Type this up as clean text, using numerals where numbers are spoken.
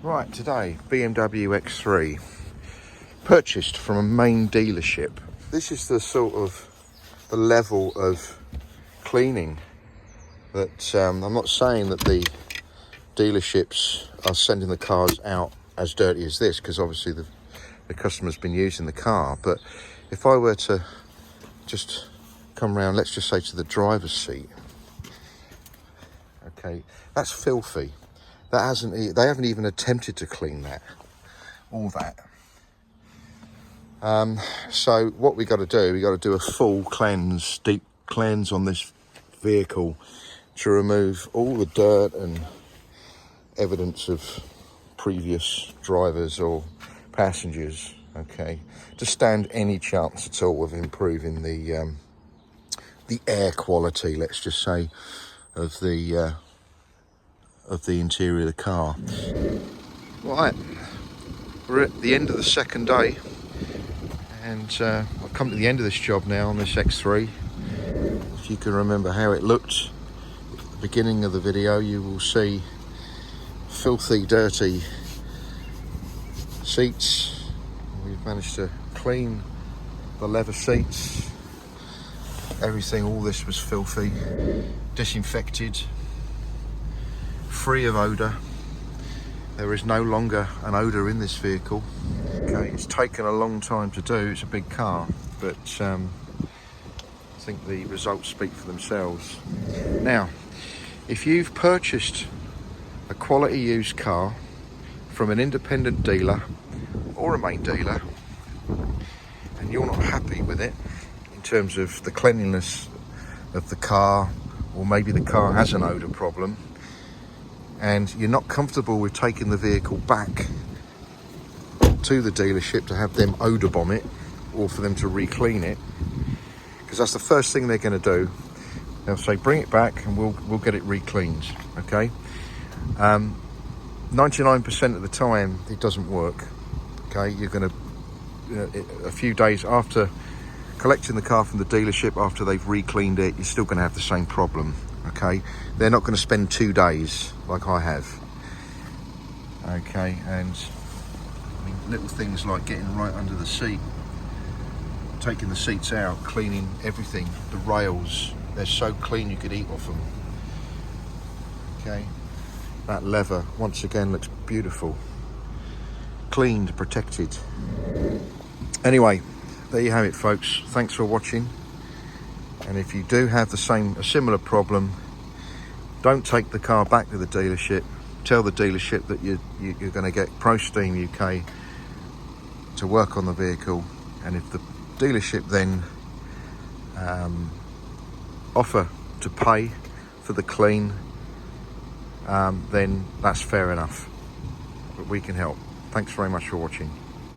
Right, today, BMW X3, purchased from a main dealership. This is the sort of the level of cleaning that, I'm not saying that the dealerships are sending the cars out as dirty as this, because obviously the customer's been using the car, but if I were to just come round, let's just say to the driver's seat, okay, that's filthy. They haven't even attempted to clean that, all that. So what we got to do a full cleanse, deep cleanse on this vehicle to remove all the dirt and evidence of previous drivers or passengers, okay, to stand any chance at all of improving the air quality, let's just say, of the interior of the car. Right, we're at the end of the second day, and I've come to the end of this job now on this X3. If you can remember how it looked at the beginning of the video, you will see filthy, dirty seats. We've managed to clean the leather seats, everything, all this was filthy, disinfected, free of odour. There is no longer an odour in this vehicle. Okay, it's taken a long time to do, it's a big car, but I think the results speak for themselves. Now, if you've purchased a quality used car from an independent dealer or a main dealer, and you're not happy with it in terms of the cleanliness of the car, or maybe the car has an odour problem, and you're not comfortable with taking the vehicle back to the dealership to have them odour bomb it, or for them to re-clean it, because that's the first thing they're going to do. They'll say, bring it back and we'll get it re-cleaned, okay? 99% of the time it doesn't work, okay? You're going to, a few days after collecting the car from the dealership, after they've re-cleaned it, you're still going to have the same problem, okay? They're not going to spend 2 days like I have, okay? And I mean, little things like getting right under the seat, taking the seats out, cleaning everything, the rails, they're so clean you could eat off them, okay? That leather, once again, looks beautiful, cleaned, protected. Anyway, there you have it, folks. Thanks for watching. And if you do have a similar problem, don't take the car back to the dealership. Tell the dealership that you're going to get ProSteamUK to work on the vehicle, and if the dealership then offer to pay for the clean, then that's fair enough, but we can help. Thanks very much for watching.